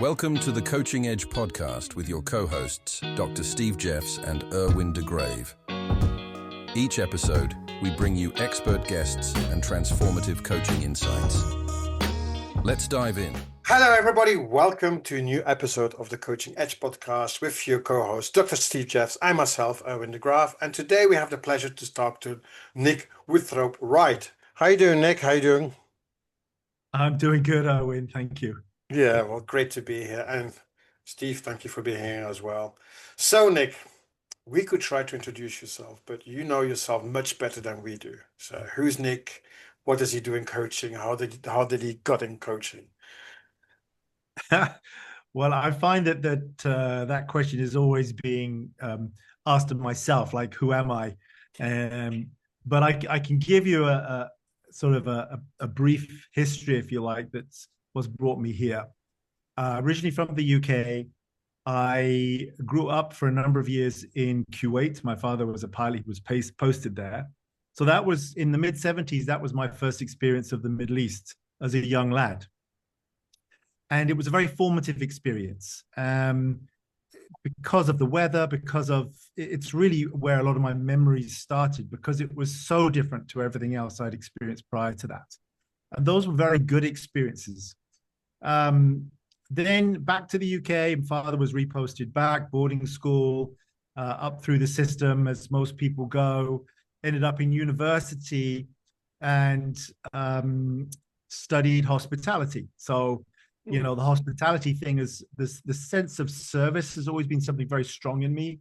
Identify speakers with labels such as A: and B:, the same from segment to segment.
A: Welcome to the Coaching Edge podcast with your co-hosts, Dr. Steve Jeffs and Erwin de Grave. Each episode, we bring you expert guests and transformative coaching insights. Let's dive in.
B: Hello, everybody. Welcome to a new episode of the Coaching Edge podcast with your co-host, Dr. Steve Jeffs, and myself, Erwin de Grave. And today we have the pleasure to talk to Nic Woodthorpe-Wright. How you doing, Nick? How you doing?
C: I'm doing good, Erwin. Thank you.
B: Yeah, well, great to be here. And Steve, thank you for being here as well. So, Nick, we could try to introduce yourself, but you know yourself much better than we do. So, who's Nick? What does he do in coaching? How did he got in coaching?
C: Well, I find that question is always being asked of myself, like, who am I? But I can give you a sort of a brief history, if you like, that's what's brought me here. Originally from the UK, I grew up for a number of years in Kuwait. My father was a pilot. He was posted there. So that was in the mid-70s. That was my first experience of the Middle East as a young lad. And it was a very formative experience because of the weather, it's really where a lot of my memories started, because it was so different to everything else I'd experienced prior to that. And those were very good experiences. Then back to the UK, my father was reposted back, boarding school, up through the system, as most people go, ended up in university and studied hospitality. So, you know, the hospitality thing is the sense of service has always been something very strong in me.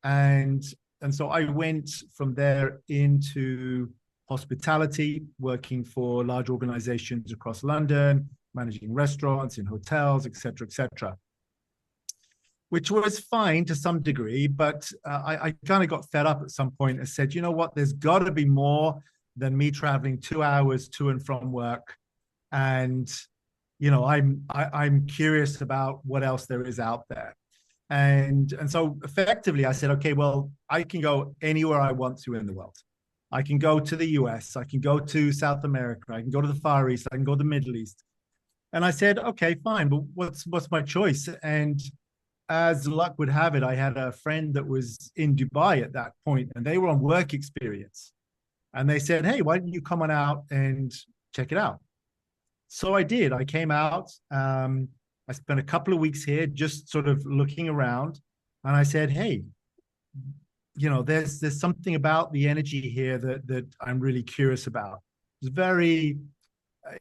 C: And so I went from there into hospitality, working for large organizations across London, managing restaurants in hotels, et cetera, which was fine to some degree. But I kind of got fed up at some point and said, you know what, there's got to be more than me traveling 2 hours to and from work. And, you know, I'm curious about what else there is out there. And so effectively I said, okay, well, I can go anywhere I want to in the world. I can go to the US, I can go to South America, I can go to the Far East, I can go to the Middle East. And I said, okay, fine, but what's my choice? And as luck would have it, I had a friend that was in Dubai at that point, and they were on work experience. And they said, hey, why don't you come on out and check it out? So I did. I came out. I spent a couple of weeks here just sort of looking around. And I said, hey, you know, there's something about the energy here that I'm really curious about.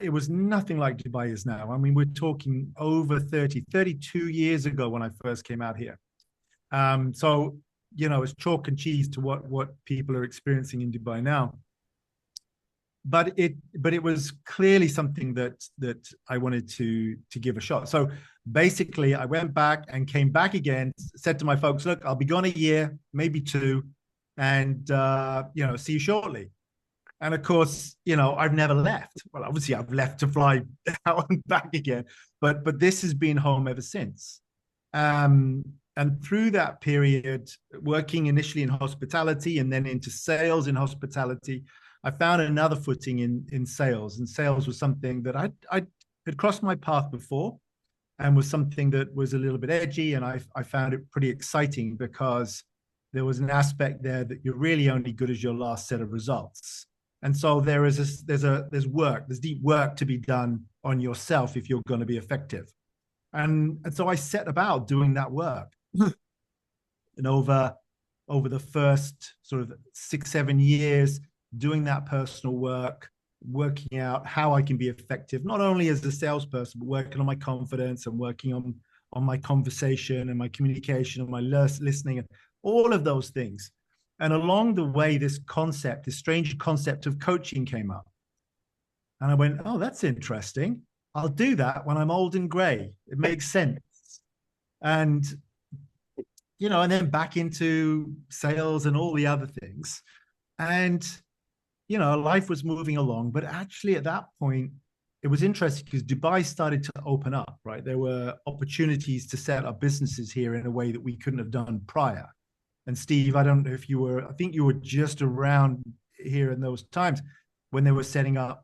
C: It was nothing like Dubai is now. I mean, we're talking over 32 years ago when I first came out here. So, you know, it's chalk and cheese to what people are experiencing in Dubai now. But it was clearly something that I wanted to give a shot. So basically, I went back and came back again, said to my folks, look, I'll be gone a year, maybe 2, and, you know, see you shortly. And of course, you know, I've never left. Well, obviously I've left to fly out and back again, but this has been home ever since. And through that period, working initially in hospitality and then into sales in hospitality, I found another footing in sales. And sales was something that I had crossed my path before and was something that was a little bit edgy. And I found it pretty exciting because there was an aspect there that you're really only good as your last set of results. And so there's deep work to be done on yourself if you're going to be effective. And so I set about doing that work. And over the first sort of 6-7 years, doing that personal work, working out how I can be effective, not only as a salesperson, but working on my confidence and working on my conversation and my communication and my listening and all of those things. And along the way, this strange concept of coaching came up. And I went, oh, that's interesting. I'll do that when I'm old and gray. It makes sense. And, you know, and then back into sales and all the other things. And, you know, life was moving along. But actually at that point, it was interesting because Dubai started to open up, right? There were opportunities to set up businesses here in a way that we couldn't have done prior. And Steve, I don't know if I think you were just around here in those times when they were setting up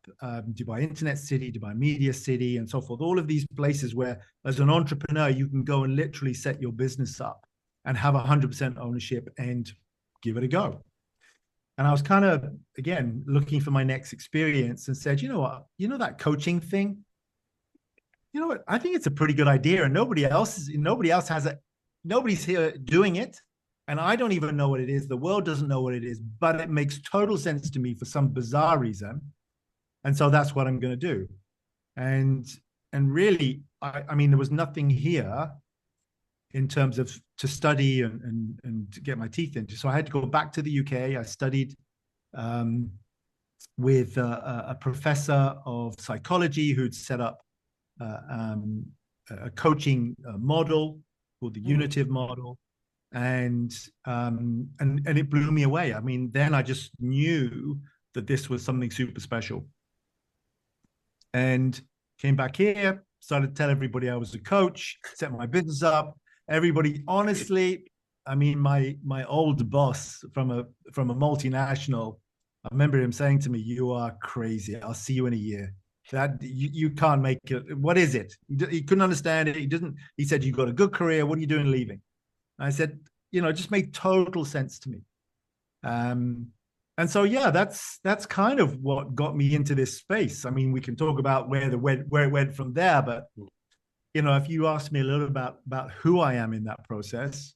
C: Dubai Internet City, Dubai Media City, and so forth. All of these places where, as an entrepreneur, you can go and literally set your business up and have 100% ownership and give it a go. And I was kind of, again, looking for my next experience and said, you know what, you know that coaching thing? You know what, I think it's a pretty good idea, and nobody else has it. Nobody's here doing it. And I don't even know what it is. The world doesn't know what it is, but it makes total sense to me for some bizarre reason. And so that's what I'm going to do. And really, I mean, there was nothing here in terms of to study and to get my teeth into. So I had to go back to the UK. I studied with a professor of psychology who'd set up a coaching model called the unitive model. And it blew me away. I mean, then I just knew that this was something super special. And came back here, started to tell everybody I was a coach, set my business up. Everybody, honestly, I mean, my old boss from a multinational, I remember him saying to me, "You are crazy. I'll see you in a year. That you can't make it. What is it?" He couldn't understand it. He said, "You got a good career. What are you doing leaving?" I said, it just made total sense to me. And so, yeah, that's kind of what got me into this space. I mean, we can talk about where it went from there, but if you ask me a little about who I am in that process,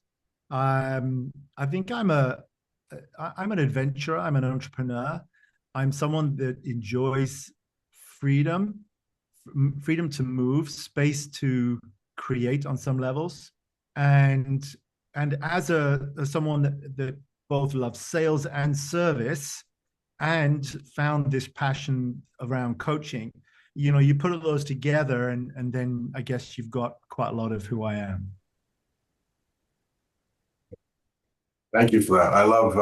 C: I think I'm an adventurer. I'm an entrepreneur. I'm someone that enjoys freedom to move, space to create on some levels, and as someone that both loves sales and service, and found this passion around coaching, you put all those together, and then I guess you've got quite a lot of who I am.
D: Thank you for that. I love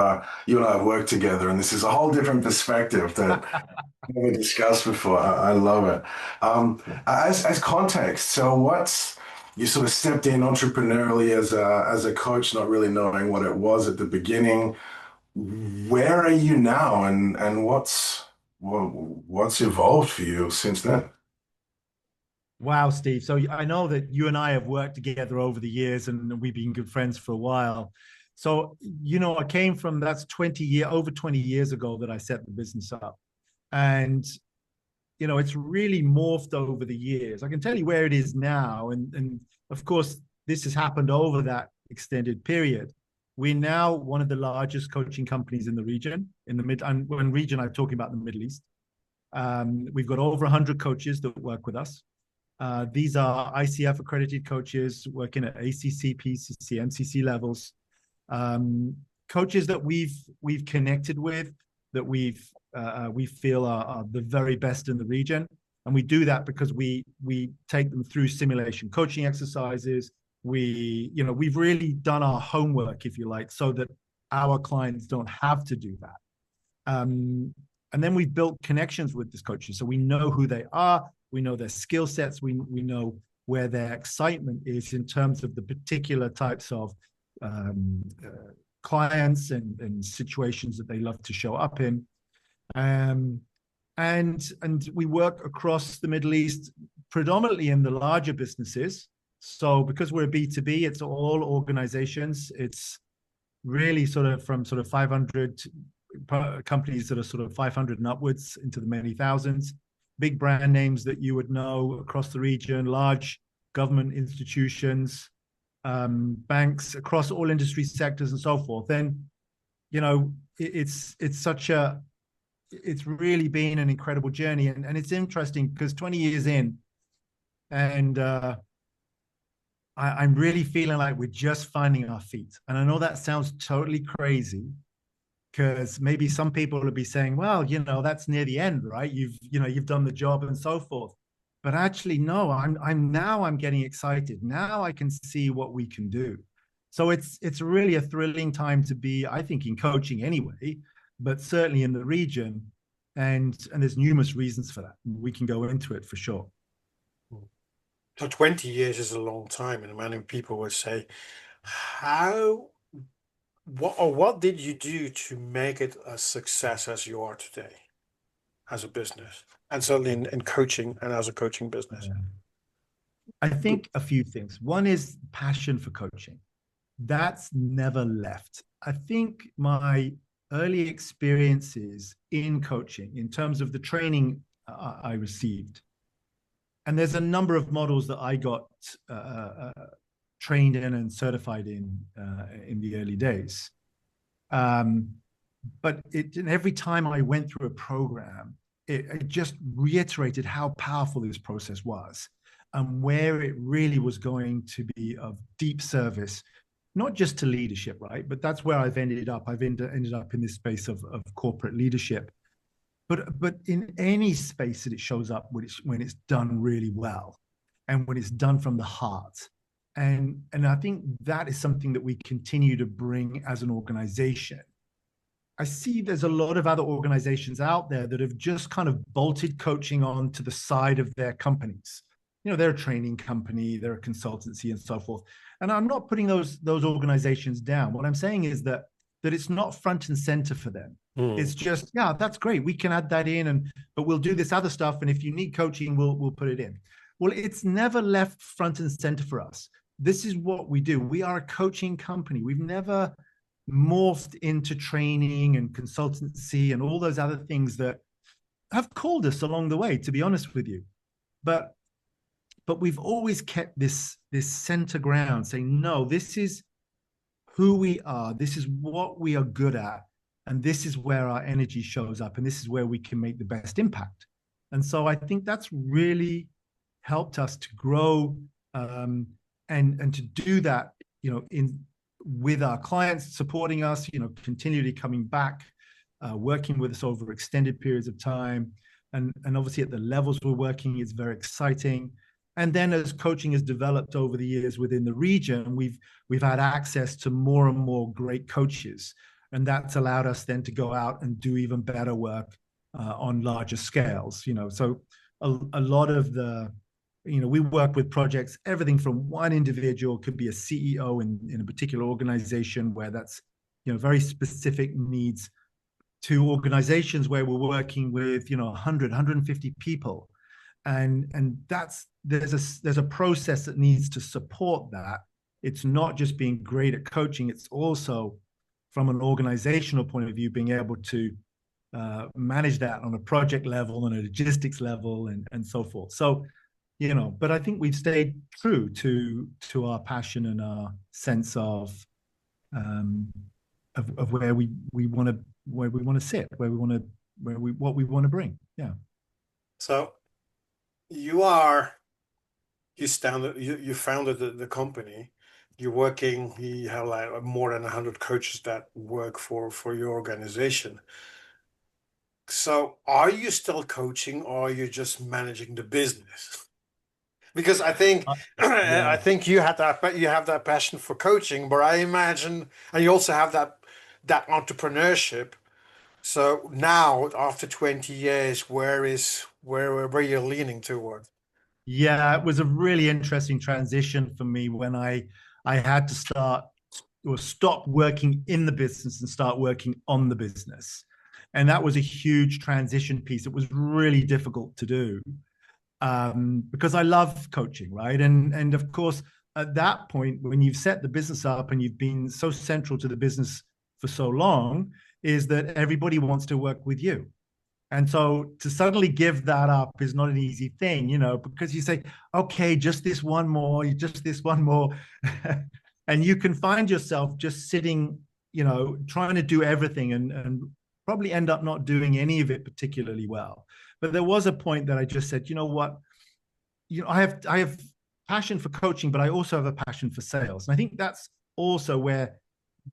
D: you and I have worked together, and this is a whole different perspective that I've never discussed before. I love it. As context, so you sort of stepped in entrepreneurially as a coach, not really knowing what it was at the beginning. Where are you now, and what's evolved for you since then?
C: Wow, Steve. So I know that you and I have worked together over the years, and we've been good friends for a while. So, I came from, that's over 20 years ago that I set the business up. And, it's really morphed over the years. I can tell you where it is now. And of course, this has happened over that extended period. We're now one of the largest coaching companies in the region, and when region, I'm talking about the Middle East. We've got over 100 coaches that work with us. These are ICF-accredited coaches working at ACC, PCC, MCC levels. Coaches that we've connected with, that we feel are the very best in the region, and we do that because we take them through simulation coaching exercises. We've really done our homework, if you like, so that our clients don't have to do that. And then we've built connections with these coaches, so we know who they are, we know their skill sets, we know where their excitement is in terms of the particular types of clients and situations that they love to show up in, and we work across the Middle East, predominantly in the larger businesses. So because we're a B2B, it's all organizations. It's really from 500 companies that are sort of 500 and upwards into the many thousands, big brand names that you would know across the region, large government institutions, banks across all industry sectors and so forth. Then, it's really been an incredible journey. And it's interesting because 20 years in, and I'm really feeling like we're just finding our feet. And I know that sounds totally crazy, because maybe some people will be saying, well, that's near the end, right? You've done the job and so forth. But actually, no, I'm getting excited. Now I can see what we can do. So it's really a thrilling time to be, I think, in coaching anyway, but certainly in the region. And there's numerous reasons for that. We can go into it for sure.
B: So 20 years is a long time, and many people would say, what did you do to make it a success as you are today? as a business, and certainly in coaching and as a coaching business?
C: I think a few things. One is passion for coaching. That's never left. I think my early experiences in coaching, in terms of the training I received, and there's a number of models that I got trained in and certified in the early days. But every time I went through a program, it just reiterated how powerful this process was and where it really was going to be of deep service, not just to leadership, right? But that's where I've ended up. I've ended up in this space of corporate leadership. But in any space that it shows up when it's done really well and when it's done from the heart. And I think that is something that we continue to bring as an organization. I see there's a lot of other organizations out there that have just kind of bolted coaching on to the side of their companies. You know, they're a training company, they're a consultancy and so forth. And I'm not putting those organizations down. What I'm saying is that it's not front and center for them. It's just, yeah, that's great. We can add that in, but we'll do this other stuff. And if you need coaching, we'll put it in. Well, it's never left front and center for us. This is what we do. We are a coaching company. We've never morphed into training and consultancy and all those other things that have called us along the way, to be honest with you. But we've always kept this center ground, saying, no, this is who we are. This is what we are good at. And this is where our energy shows up. And this is where we can make the best impact. And so I think that's really helped us to grow and to do that, you know, with our clients supporting us, you know, continually coming back, working with us over extended periods of time. And obviously at the levels we're working, it's very exciting. And then as coaching has developed over the years within the region, we've had access to more and more great coaches. And that's allowed us then to go out and do even better work on larger scales, you know. So a lot of the, you know, we work with projects, everything from one individual, could be a CEO in a particular organization where that's, you know, very specific needs, to organizations where we're working with, you know, 100, 150 people. And there's a process that needs to support that. It's not just being great at coaching, it's also from an organizational point of view, being able to manage that on a project level and a logistics level and so forth. So, you know, but I think we've stayed true to our passion and our sense of where we want to sit, what we want to bring. Yeah.
B: So you founded the company. You have like more than 100 coaches that work for your organization. So are you still coaching, or are you just managing the business? Because I think I think you have that passion for coaching, but I imagine, and you also have that entrepreneurship. So now, after 20 years, where you're leaning toward?
C: Yeah, it was a really interesting transition for me when I had to stop working in the business and start working on the business. And that was a huge transition piece. It was really difficult to do because I love coaching, right? And of course, at that point, when you've set the business up and you've been so central to the business for so long, is that everybody wants to work with you. And so to suddenly give that up is not an easy thing, you know, because you say, okay, just this one more. And you can find yourself just sitting, you know, trying to do everything and probably end up not doing any of it particularly well. But there was a point that I just said, you know what, you know, I have passion for coaching, but I also have a passion for sales. And I think that's also where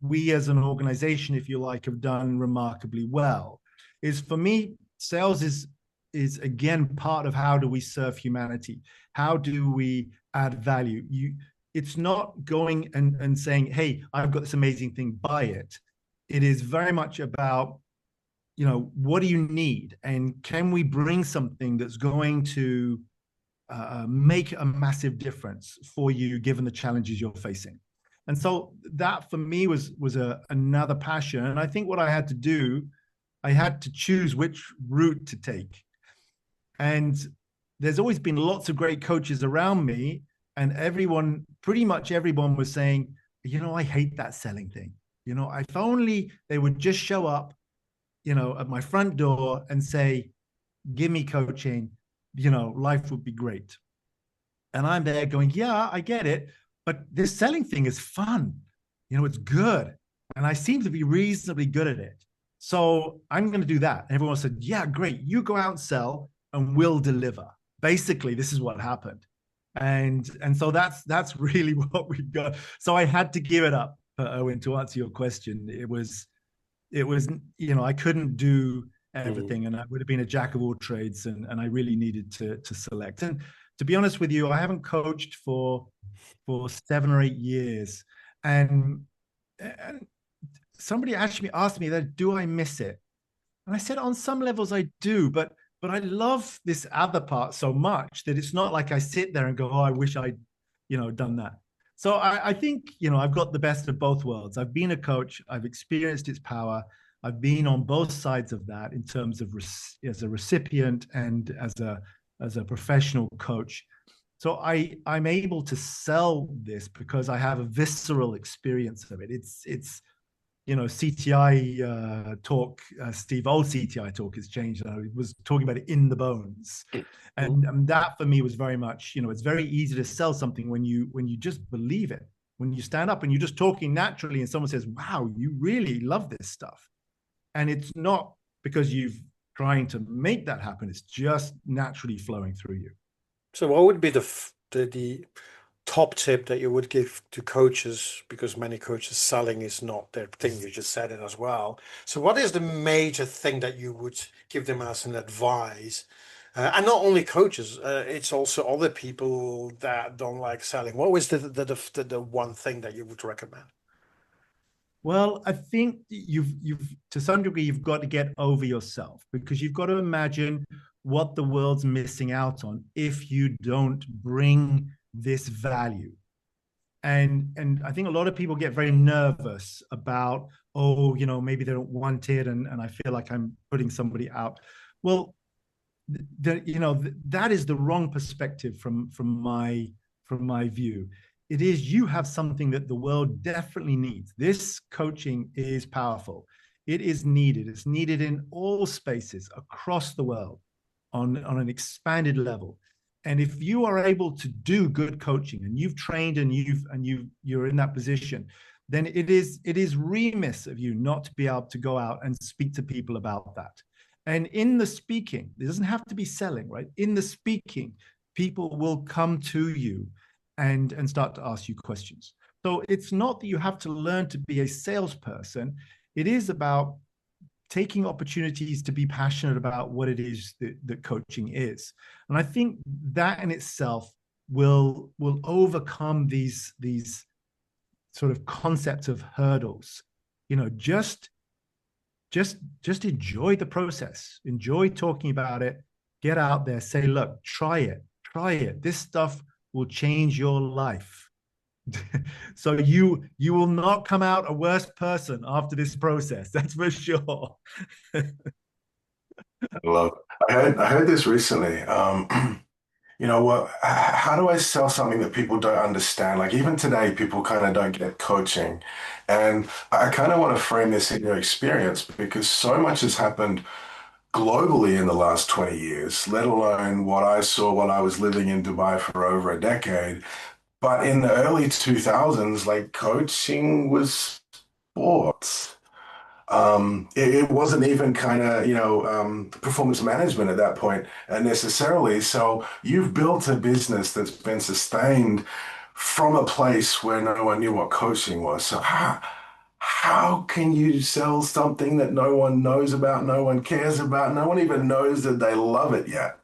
C: we as an organization, if you like, have done remarkably well. Is for me, sales is again part of how do we serve humanity? How do we add value? It's not going and saying, hey, I've got this amazing thing, buy it. It is very much about, you know, what do you need? And can we bring something that's going to make a massive difference for you, given the challenges you're facing? And so that for me was another passion. And I think what I had to do I had to choose which route to take. And there's always been lots of great coaches around me, and pretty much everyone was saying, I hate that selling thing. If only they would just show up, at my front door and say, give me coaching, life would be great. And I'm there going, yeah, I get it, but this selling thing is fun. It's good. And I seem to be reasonably good at it. So I'm going to do that. And everyone said, yeah, great. You go out and sell and we'll deliver. Basically, this is what happened. And so that's really what we got. So I had to give it up, Erwin, to answer your question. It was, I couldn't do everything, and I would have been a jack of all trades, and I really needed to select. And to be honest with you, I haven't coached for 7 or 8 years. And somebody actually asked me that, do I miss it? And I said, on some levels I do, but I love this other part so much that it's not like I sit there and go, oh, I wish I'd, done that. So I think, I've got the best of both worlds. I've been a coach. I've experienced its power. I've been on both sides of that in terms of as a recipient and as a professional coach. So I'm able to sell this because I have a visceral experience of it. It's CTI talk, Steve, old CTI talk has changed. I was talking about it in the bones. And that for me was very much, it's very easy to sell something when you just believe it, when you stand up and you're just talking naturally and someone says, wow, you really love this stuff. And it's not because you've trying to make that happen. It's just naturally flowing through you.
B: So what would be the top tip that you would give to coaches, because many coaches selling is not their thing? You just said it as well. So what is the major thing that you would give them as an advice? And not only coaches, it's also other people that don't like selling. What was the one thing that you would recommend?
C: Well, I think you've to some degree, you've got to get over yourself, because you've got to imagine what the world's missing out on if you don't bring this value. And I think a lot of people get very nervous about, oh, maybe they don't want it, and I feel like I'm putting somebody out. Well, that is the wrong perspective from my view. It is, you have something that the world definitely needs. This coaching is powerful. It is needed. It's needed in all spaces across the world on an expanded level. And if you are able to do good coaching, and you've trained and you're in that position, then it is remiss of you not to be able to go out and speak to people about that. And in the speaking, it doesn't have to be selling, right? In the speaking, people will come to you and start to ask you questions. So it's not that you have to learn to be a salesperson. It is about taking opportunities to be passionate about what it is that coaching is. And I think that in itself will overcome these sort of concepts of hurdles. Just enjoy the process, enjoy talking about it, get out there, say, look, try it. This stuff will change your life. So you will not come out a worse person after this process. That's for sure.
D: I love it. I heard this recently. How do I sell something that people don't understand? Like even today, people kind of don't get coaching. And I kind of want to frame this in your experience, because so much has happened globally in the last 20 years, let alone what I saw while I was living in Dubai for over a decade. But in the early 2000s, like coaching was sports. It wasn't even kind of, performance management at that point necessarily. So you've built a business that's been sustained from a place where no one knew what coaching was. So how can you sell something that no one knows about, no one cares about, no one even knows that they love it yet?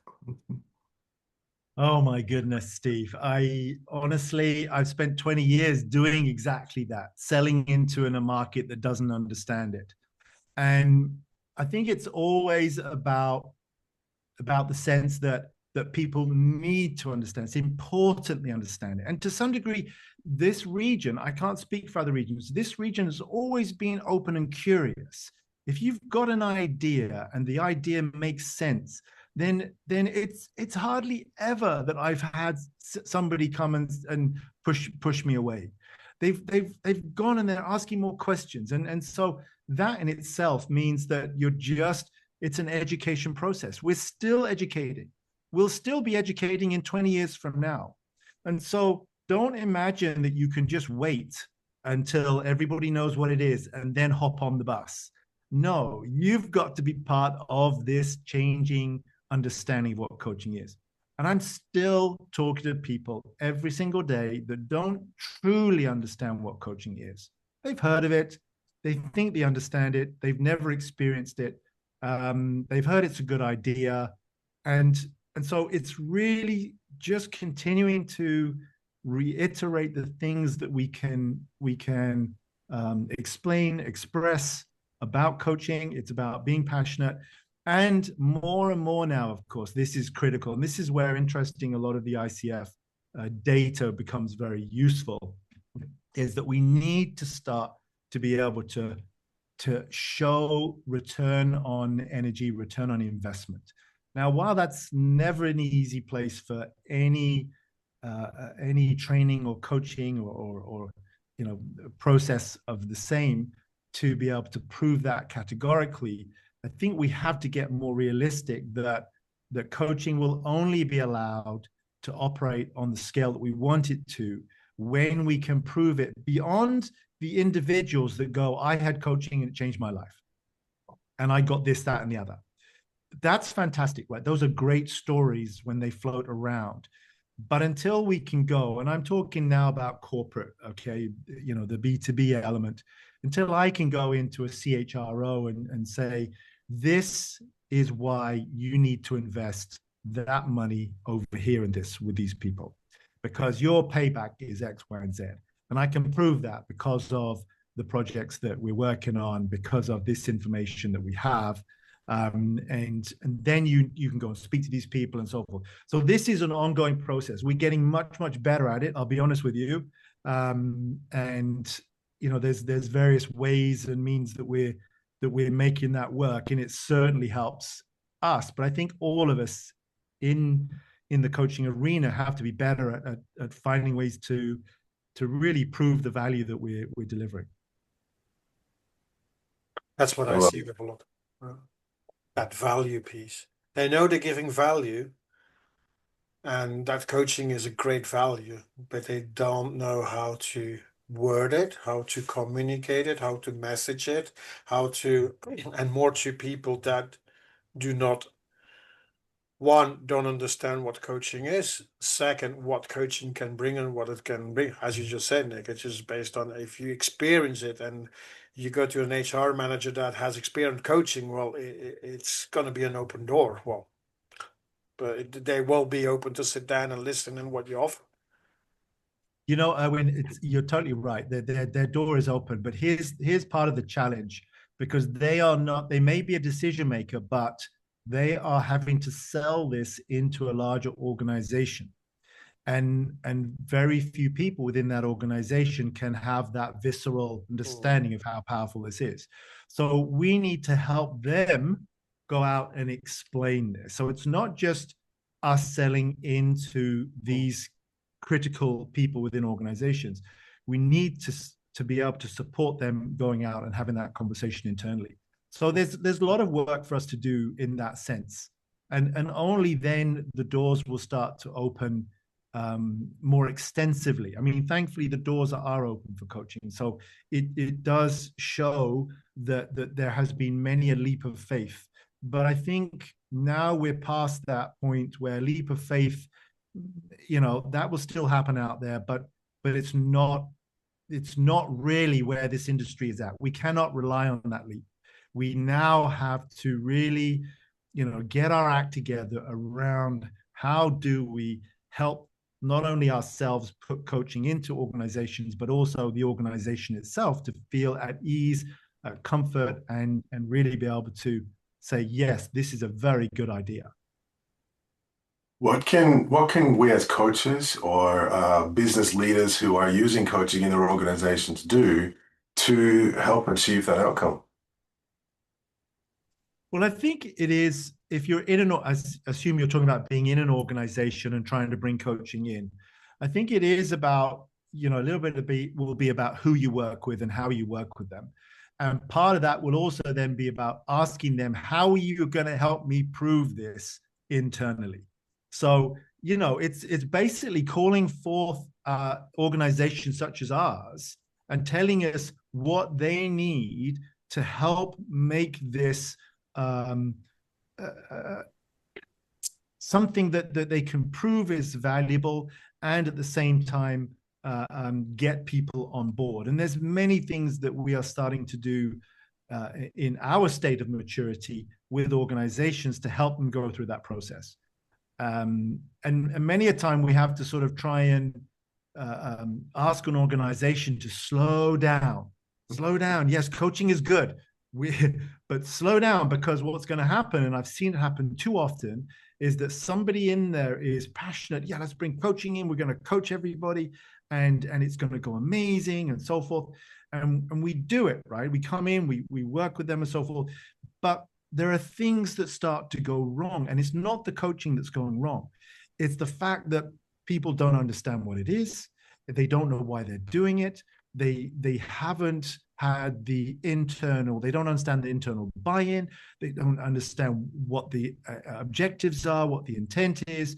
C: Oh my goodness, Steve. I've spent 20 years doing exactly that, selling into a market that doesn't understand it. And I think it's always about the sense that people need to understand. It's important they understand it. And to some degree, this region, I can't speak for other regions, this region has always been open and curious. if you've got an idea and the idea makes sense, then it's hardly ever that I've had somebody come and push me away. They've gone and they're asking more questions, and so that in itself means that it's an education process. We're still educating. We'll still be educating in 20 years from now. And so don't imagine that you can just wait until everybody knows what it is and then hop on the bus. No, you've got to be part of this changing understanding of what coaching is. And I'm still talking to people every single day that don't truly understand what coaching is. They've heard of it. They think they understand it. They've never experienced it. They've heard it's a good idea. And so it's really just continuing to reiterate the things that we can explain, express about coaching. It's about being passionate. And more now, of course, this is critical. And this is where, interesting, a lot of the ICF data becomes very useful, is that we need to start to be able to show return on energy, return on investment. Now, while that's never an easy place for any training or coaching or process of the same to be able to prove that categorically, I think we have to get more realistic that coaching will only be allowed to operate on the scale that we want it to when we can prove it beyond the individuals that go, I had coaching and it changed my life, and I got this, that, and the other. That's fantastic, right? Those are great stories when they float around. But until we can go, and I'm talking now about corporate, okay, the B2B element, until I can go into a CHRO and say, this is why you need to invest that money over here in this with these people, because your payback is X, Y, and Z. And I can prove that because of the projects that we're working on, because of this information that we have. And then you can go and speak to these people and so forth. So this is an ongoing process. We're getting much better at it, I'll be honest with you. And there's various ways and means that we're making that work, and it certainly helps us. But I think all of us in the coaching arena have to be better at finding ways to really prove the value that we're delivering.
B: That's what I see with a lot. That value piece. They know they're giving value, and that coaching is a great value, but they don't know how to word it, how to communicate it, how to message it, and more to people that do not, one, don't understand what coaching is. Second, what coaching can bring and what it can bring. As you just said, Nic, it's just based on if you experience it and you go to an HR manager that has experienced coaching, well, it's going to be an open door. Well, but they will be open to sit down and listen in what you offer.
C: Erwin, you're totally right. Their door is open, but here's part of the challenge, because they may be a decision maker, but they are having to sell this into a larger organization. And very few people within that organization can have that visceral understanding of how powerful this is. So we need to help them go out and explain this. So it's not just us selling into these critical people within organizations. We need to be able to support them going out and having that conversation internally. So there's a lot of work for us to do in that sense. And only then the doors will start to open more extensively. I mean, thankfully, the doors are open for coaching. So it does show that there has been many a leap of faith. But I think now we're past that point where leap of faith, that will still happen out there, but it's not really where this industry is at. We cannot rely on that leap. We now have to really, get our act together around how do we help not only ourselves put coaching into organizations, but also the organization itself to feel at ease, comfort, and really be able to say, yes, this is a very good idea.
D: What can we as coaches or business leaders who are using coaching in their organizations do to help achieve that outcome?
C: Well, I think it is, if you're in assume you're talking about being in an organization and trying to bring coaching in. I think it is about, a little bit will be about who you work with and how you work with them. And part of that will also then be about asking them, how are you going to help me prove this internally? So, it's basically calling forth organizations such as ours and telling us what they need to help make this something that they can prove is valuable, and at the same time get people on board. And there's many things that we are starting to do in our state of maturity with organizations to help them go through that process. And many a time we have to sort of try and ask an organization to slow down. Yes, coaching is good. But slow down, because what's going to happen, and I've seen it happen too often, is that somebody in there is passionate. Yeah, let's bring coaching in. We're going to coach everybody, and it's going to go amazing, and so forth. And we do it, right? We come in, we work with them and so forth. But there are things that start to go wrong, and it's not the coaching that's going wrong. It's the fact that people don't understand what it is. They don't know why they're doing it. They haven't had they don't understand the internal buy-in. They don't understand what the objectives are, what the intent is.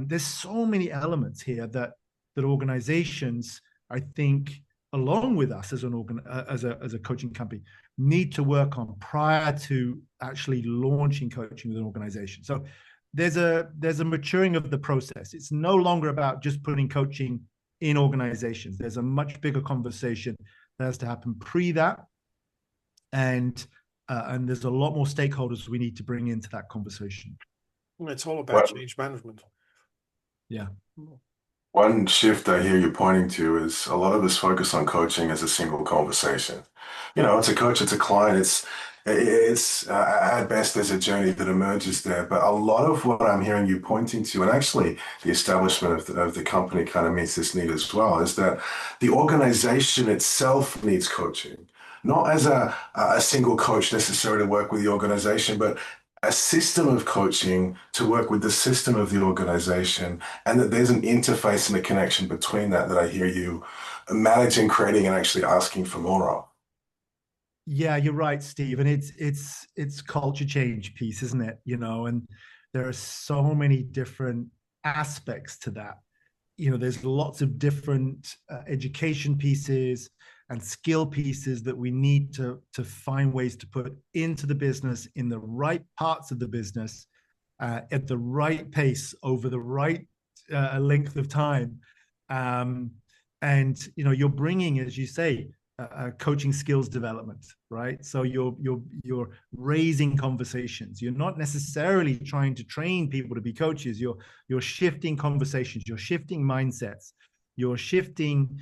C: There's so many elements here that organizations, I think, along with us as a coaching company, need to work on prior to actually launching coaching with an organization. So there's a maturing of the process. It's no longer about just putting coaching in organizations. There's a much bigger conversation that has to happen pre that, and there's a lot more stakeholders we need to bring into that conversation.
B: It's all about change management.
C: Yeah.
D: One shift I hear you pointing to is a lot of us focus on coaching as a single conversation. It's a coach, it's a client, it's at best there's a journey that emerges there. But a lot of what I'm hearing you pointing to, and actually the establishment of the company kind of meets this need as well, is that the organization itself needs coaching. Not as a single coach necessarily to work with the organization, but a system of coaching to work with the system of the organization, and that there's an interface and a connection between that I hear you managing, creating, and actually asking for more of.
C: Yeah, you're right, Steve. And it's culture change piece, isn't it? And there are so many different aspects to that. There's lots of different education pieces and skill pieces that we need to find ways to put into the business in the right parts of the business at the right pace over the right length of time. And you're bringing, as you say, coaching skills development, right? So you're raising conversations. You're not necessarily trying to train people to be coaches. You're shifting conversations. You're shifting mindsets. You're shifting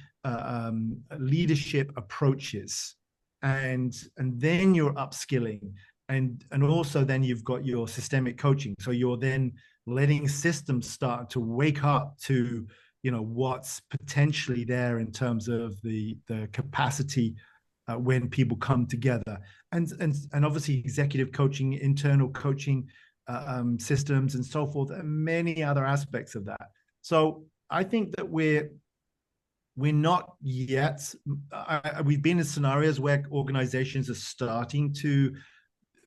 C: leadership approaches, and then you're upskilling, and also then you've got your systemic coaching. So you're then letting systems start to wake up to what's potentially there in terms of the capacity when people come together, and obviously executive coaching, internal coaching systems, and so forth, and many other aspects of that. So I think that we're not yet. We've been in scenarios where organizations are starting to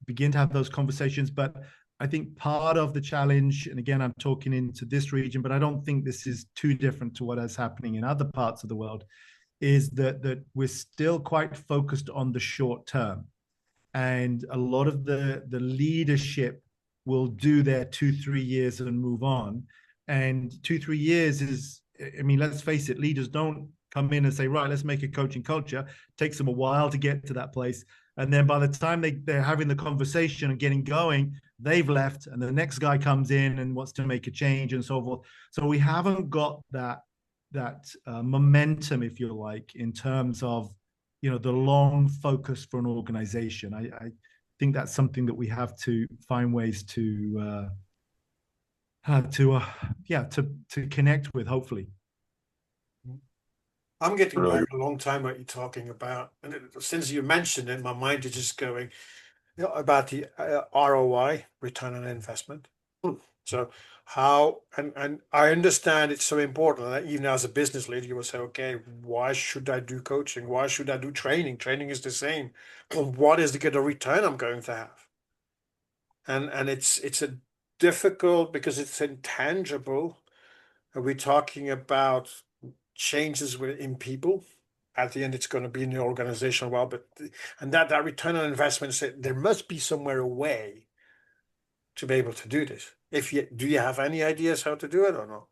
C: begin to have those conversations, but I think part of the challenge, and again, I'm talking into this region, but I don't think this is too different to what is happening in other parts of the world, is that we're still quite focused on the short term. And a lot of the leadership will do their 2-3 years and move on. And 2-3 years is, let's face it, leaders don't come in and say, right, let's make a coaching culture. It takes them a while to get to that place. And then by the time they're having the conversation and getting going, they've left, and the next guy comes in and wants to make a change and so forth. So we haven't got that momentum, if you like, in terms of the long focus for an organization. I think that's something that we have to find ways to connect with, hopefully.
B: I'm getting back a long time what you're talking about, and since you mentioned it, my mind is just going, about the ROI, return on investment. So how, and I understand it's so important that even as a business leader, you will say, okay, why should I do coaching? Why should I do training? Training is the same. What is the good return I'm going to have? And it's a difficult because it's intangible. Are we talking about changes in people? At the end, it's going to be in the organization. Well, but and that return on investment, there must be somewhere a way to be able to do this. Do you have any ideas how to do it or not?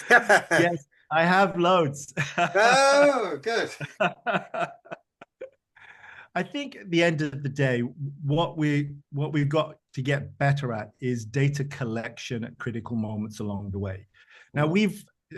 C: Yes, I have loads.
B: Oh, good.
C: I think at the end of the day, what we've got to get better at is data collection at critical moments along the way. Now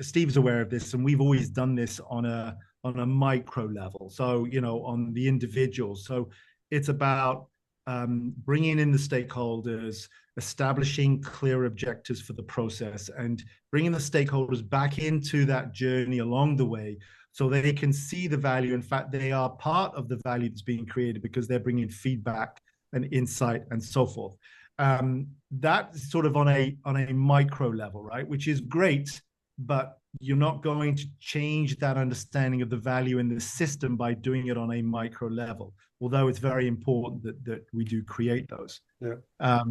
C: Steve's aware of this, and we've always done this on a micro level. So, on the individual. So it's about bringing in the stakeholders, establishing clear objectives for the process, and bringing the stakeholders back into that journey along the way so they can see the value. In fact, they are part of the value that's being created because they're bringing feedback and insight and so forth. That's sort of on a micro level, right? Which is great, but you're not going to change that understanding of the value in the system by doing it on a micro level, although it's very important that we do create those.
B: Yeah.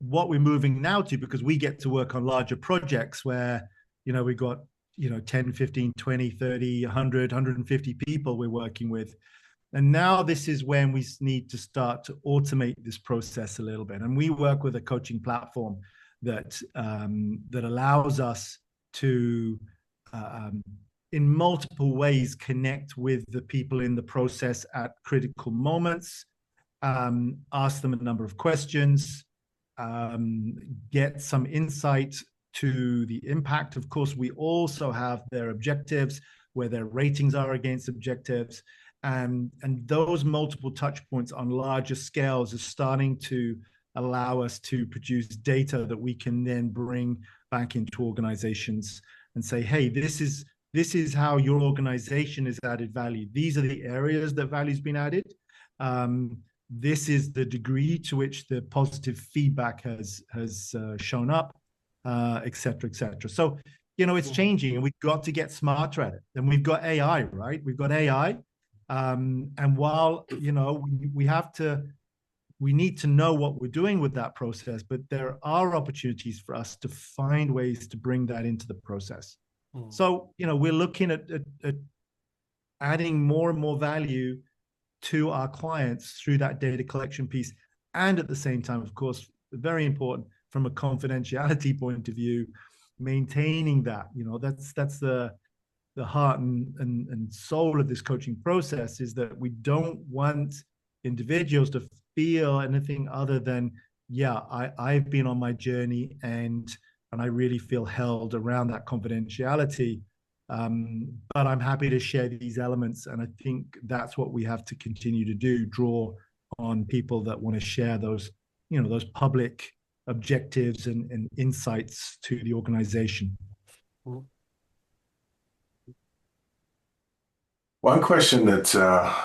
C: What we're moving now to, because we get to work on larger projects where, we've got, 10, 15, 20, 30, 100, 150 people we're working with. And now this is when we need to start to automate this process a little bit. And we work with a coaching platform that allows us to, in multiple ways, connect with the people in the process at critical moments, ask them a number of questions, get some insight to the impact. Of course, we also have their objectives, where their ratings are against objectives. And those multiple touch points on larger scales are starting to allow us to produce data that we can then bring back into organizations and say, hey, this is how your organization has added value. These are the areas that value's been added. This is the degree to which the positive feedback has shown up, et cetera, et cetera. So, it's changing, and we've got to get smarter at it. And we've got AI, right? We've got AI. And while, we need to know what we're doing with that process, but there are opportunities for us to find ways to bring that into the process. So, we're looking at adding more and more value to our clients through that data collection piece. And at the same time, of course, very important from a confidentiality point of view, maintaining that, that's the heart and soul of this coaching process, is that we don't want individuals to feel anything other than, I've been on my journey and I really feel held around that confidentiality. But I'm happy to share these elements. And I think that's what we have to continue to do, draw on people that want to share those, those public objectives and insights to the organization.
D: One question that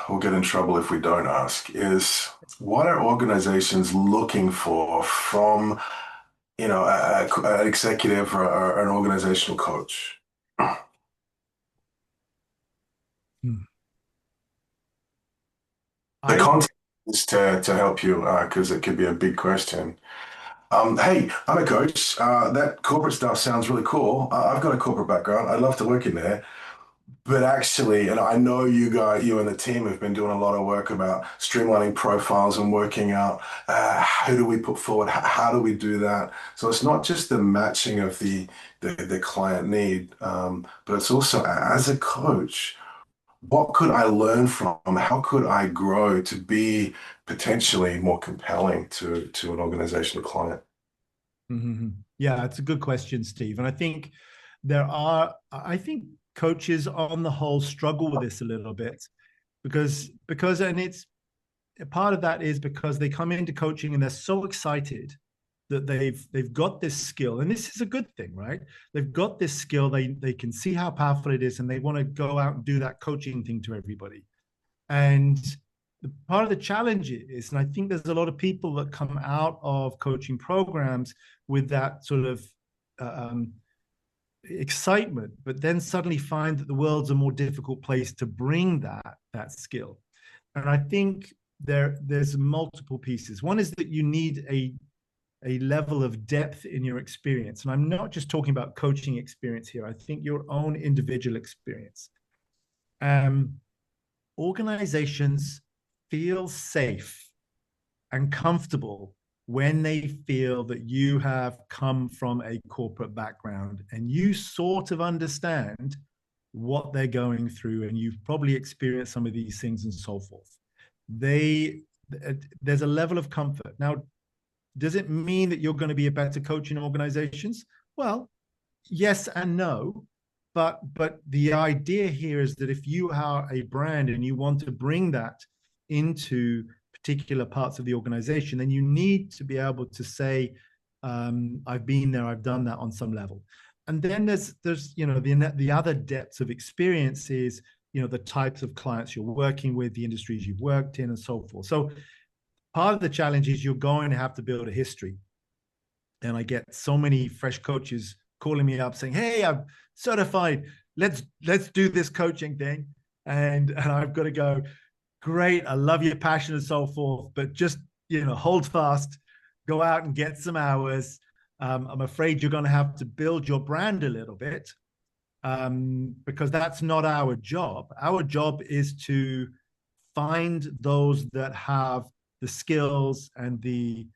D: we'll get in trouble if we don't ask is, what are organizations looking for from, an executive or an organizational coach? The context is to help you, because it could be a big question. Hey, I'm a coach. That corporate stuff sounds really cool. I've got a corporate background. I'd love to work in there. But actually, and I know you and the team have been doing a lot of work about streamlining profiles and working out who do we put forward, how do we do that? So it's not just the matching of the client need, but it's also, as a coach, what could I learn from? How could I grow to be potentially more compelling to an organizational client?
C: Mm-hmm. Yeah, it's a good question, Steve. And I think coaches on the whole struggle with this a little bit because and it's part of that is because they come into coaching and they're so excited that they've got this skill, and this is a good thing, right? They've got this skill, they can see how powerful it is, and they want to go out and do that coaching thing to everybody. And part of the challenge is, and I think there's a lot of people that come out of coaching programs with that sort of excitement, but then suddenly find that the world's a more difficult place to bring that skill. And I think there's multiple pieces. One is that you need a level of depth in your experience. And I'm not just talking about coaching experience here. I think your own individual experience. Organizations feel safe and comfortable when they feel that you have come from a corporate background and you sort of understand what they're going through, and you've probably experienced some of these things and so forth. There's a level of comfort. Now, does it mean that you're going to be a better coach in organizations? Well, yes and no. But the idea here is that if you are a brand and you want to bring that into particular parts of the organization, then you need to be able to say, I've been there, I've done that on some level. And then there's the other depths of experience is, the types of clients you're working with, the industries you've worked in, and so forth. So part of the challenge is you're going to have to build a history. And I get so many fresh coaches calling me up saying, hey, I'm certified. Let's do this coaching thing. And I've got to go, great, I love your passion and so forth, but just, hold fast, go out and get some hours. I'm afraid you're going to have to build your brand a little bit, because that's not our job. Our job is to find those that have the skills and the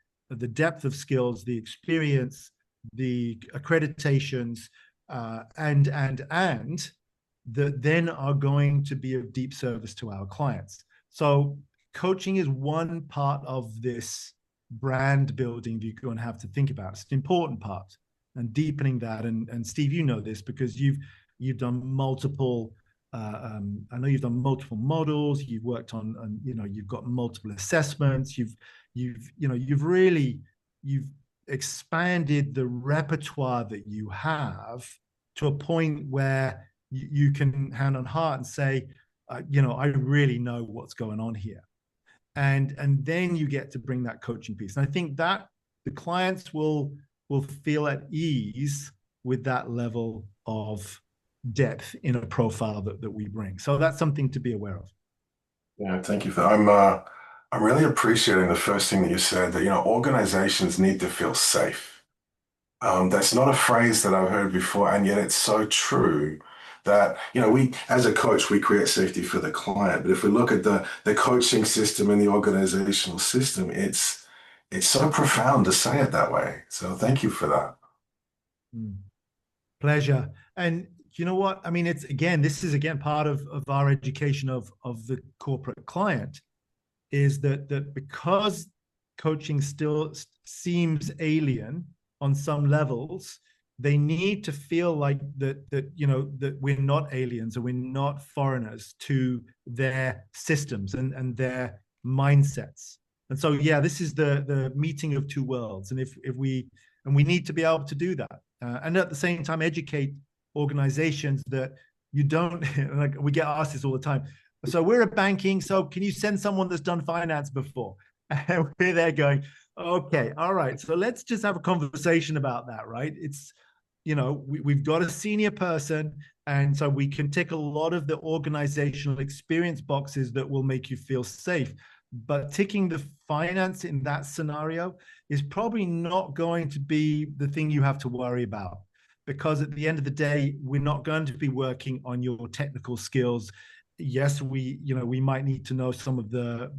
C: depth of skills, the experience, the accreditations, and that then are going to be of deep service to our clients. So coaching is one part of this brand building you're going to have to think about. It's an important part, and deepening that. And Steve, you know this because you've done multiple. I know you've done multiple models. You've worked on you've got multiple assessments. You've expanded the repertoire that you have to a point where you can hand on heart and say, I really know what's going on here. And then you get to bring that coaching piece. And I think that the clients will feel at ease with that level of depth in a profile that we bring. So that's something to be aware of.
D: Yeah, thank you for that. I'm really appreciating the first thing that you said, that organizations need to feel safe. That's not a phrase that I've heard before, and yet it's so true that we, as a coach, we create safety for the client. But if we look at the coaching system and the organizational system, it's so profound to say it that way. So thank you for that.
C: Pleasure. And you know what? I mean, this is part of our education of the corporate client, is that because coaching still seems alien on some levels, they need to feel like that we're not aliens, or we're not foreigners to their systems and their mindsets. And so, this is the meeting of two worlds. And we need to be able to do that, and at the same time educate organizations that you don't like. We get asked this all the time. So we're a banking, so can you send someone that's done finance before? And we're there going, okay, all right, so let's just have a conversation about that, right? It's, we've got a senior person, and so we can tick a lot of the organizational experience boxes that will make you feel safe. But ticking the finance in that scenario is probably not going to be the thing you have to worry about, because at the end of the day, we're not going to be working on your technical skills. Yes, we might need to know some of the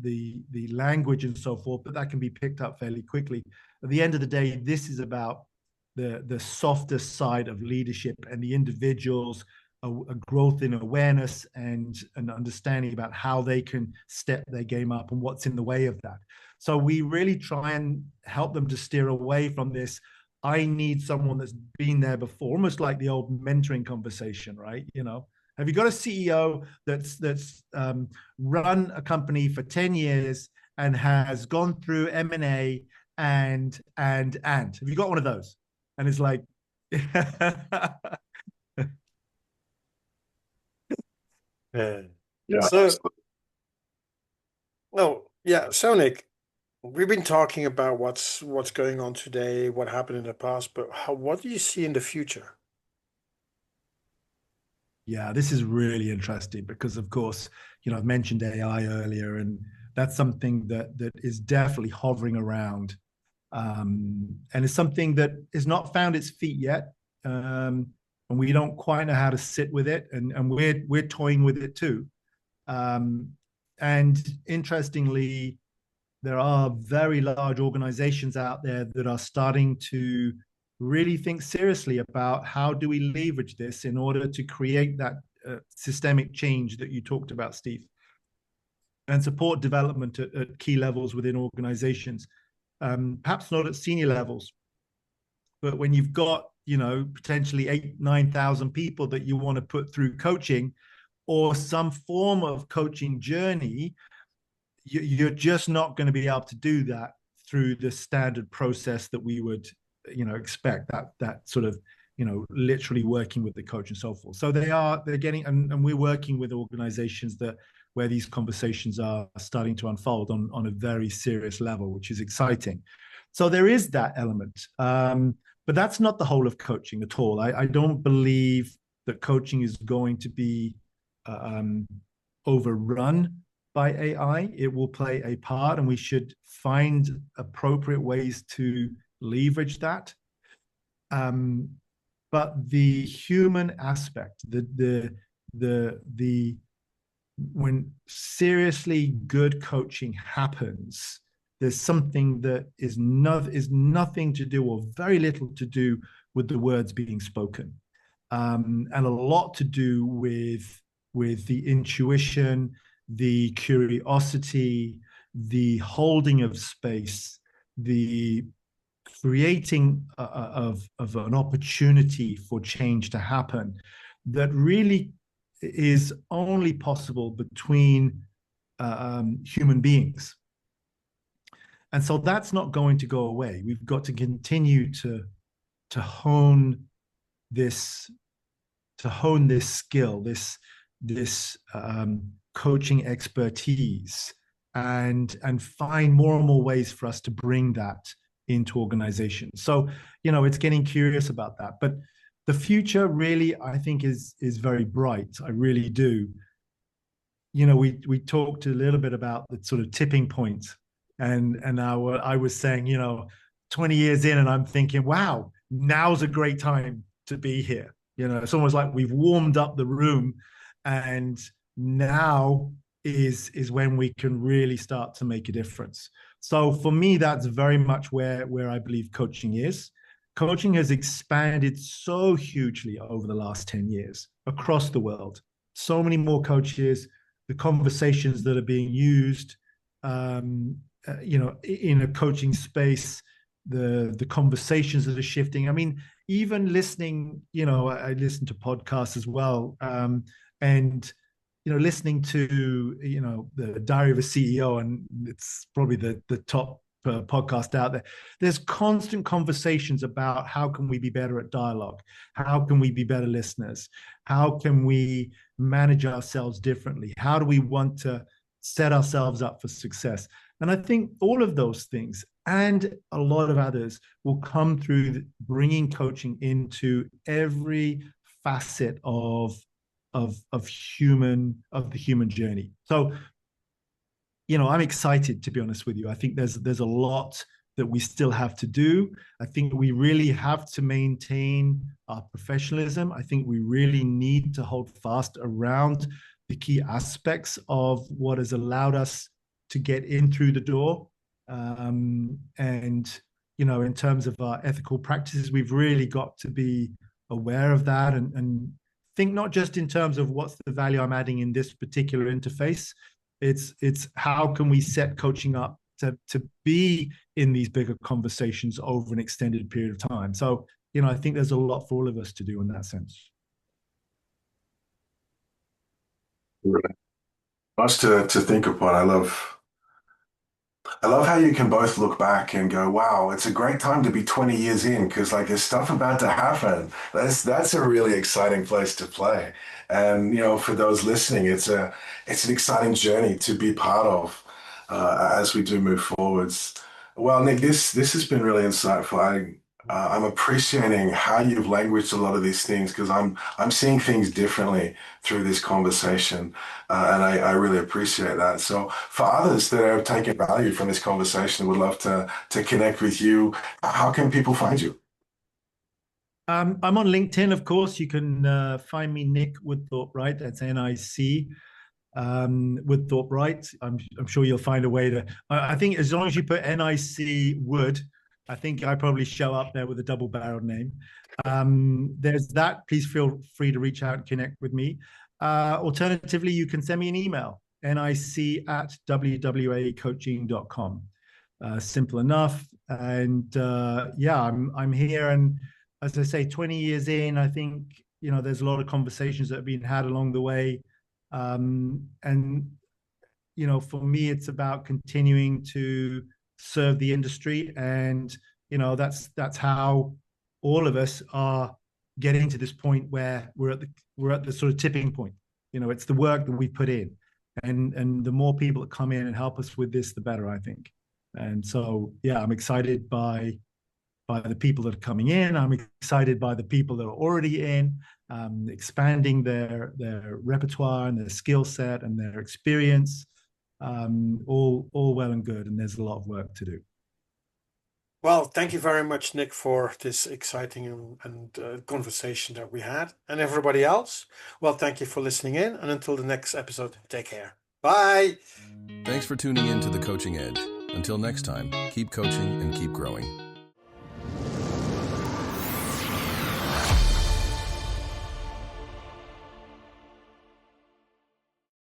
C: language and so forth, but that can be picked up fairly quickly. At the end of the day, this is about the softer side of leadership and the individuals, a growth in awareness and an understanding about how they can step their game up and what's in the way of that. So we really try and help them to steer away from this. I need someone that's been there before, almost like the old mentoring conversation, right? Have you got a CEO that's run a company for 10 years and has gone through M&A and have you got one of those? And it's like,
B: Yeah.
D: Yeah.
B: So Oh, yeah. So, Nick, we've been talking about what's going on today, what happened in the past, but what do you see in the future?
C: Yeah, this is really interesting because, of course, I've mentioned AI earlier, and that's something that is definitely hovering around, and it's something that has not found its feet yet, and we don't quite know how to sit with it, and we're toying with it too. Um, and interestingly, there are very large organizations out there that are starting to really think seriously about how do we leverage this in order to create that systemic change that you talked about, Steve, and support development at key levels within organizations. Perhaps not at senior levels, but when you've got potentially 8,000-9,000 people that you want to put through coaching or some form of coaching journey, you're just not going to be able to do that through the standard process that we would expect, that sort of literally working with the coach and so forth. So they're getting, and we're working with organizations where these conversations are starting to unfold on a very serious level, which is exciting. So there is that element, but that's not the whole of coaching at all. I don't believe that coaching is going to be overrun by AI. It will play a part, and we should find appropriate ways to leverage that. But the human aspect, when seriously good coaching happens, there's something that is nothing to do, or very little to do, with the words being spoken, and a lot to do with the intuition, the curiosity, the holding of space, the creating of an opportunity for change to happen, that really is only possible between human beings. And so that's not going to go away. We've got to continue to hone this skill, this coaching expertise, and find more and more ways for us to bring that into organizations. So it's getting curious about that. But the future really, I think, is very bright. I really do. We talked a little bit about the sort of tipping point, and I was saying, 20 years in, and I'm thinking, wow, now's a great time to be here. It's almost like we've warmed up the room, and now is when we can really start to make a difference. So for me, that's very much where I believe coaching is. Coaching has expanded so hugely over the last 10 years across the world. So many more coaches, the conversations that are being used, in a coaching space, the conversations that are shifting. I mean, even listening, I listen to podcasts as well, and listening to the Diary of a CEO, and it's probably the top podcast out there. There's constant conversations about how can we be better at dialogue, how can we be better listeners, how can we manage ourselves differently, how do we want to set ourselves up for success. And I think all of those things and a lot of others will come through bringing coaching into every facet of the human journey. So, I'm excited, to be honest with you. I think there's a lot that we still have to do. I think we really have to maintain our professionalism. I think we really need to hold fast around the key aspects of what has allowed us to get in through the door. And, in terms of our ethical practices, we've really got to be aware of that and think not just in terms of what's the value I'm adding in this particular interface. It's how can we set coaching up to be in these bigger conversations over an extended period of time. So, I think there's a lot for all of us to do in that sense.
D: Much to think upon. I love how you can both look back and go, wow, it's a great time to be 20 years in, because like there's stuff about to happen. That's a really exciting place to play. And for those listening, it's an exciting journey to be part of. as we do move forwards. Well, Nic, this has been really insightful. I'm appreciating how you've languaged a lot of these things because I'm seeing things differently through this conversation, and I really appreciate that. So, for others that have taken value from this conversation, would love to connect with you. How can people find you?
C: I'm on LinkedIn, of course. You can find me, Nic Woodthorpe-Wright. That's Nic Woodthorpe-Wright. I'm sure you'll find a way to. I think as long as you put Nic Wood, I think I probably show up there with a double-barreled name. There's that. Please feel free to reach out and connect with me. Alternatively, you can send me an email, nic@wwacoaching.com. Simple enough. And yeah, I'm here. And as I say, 20 years in, I think, there's a lot of conversations that have been had along the way. And, for me, it's about continuing to serve the industry. And, that's how all of us are getting to this point where we're at the sort of tipping point. It's the work that we put in, and the more people that come in and help us with this, the better, I think. And so, yeah, I'm excited by the people that are coming in. I'm excited by the people that are already in, expanding their repertoire and their skill set and their experience. All well and good, and there's a lot of work to do.
B: Well, thank you very much, Nic, for this exciting and conversation that we had. And everybody else, well, thank you for listening in. And until the next episode, take care. Bye.
A: Thanks for tuning in to The Coaching Edge. Until next time, keep coaching and keep growing.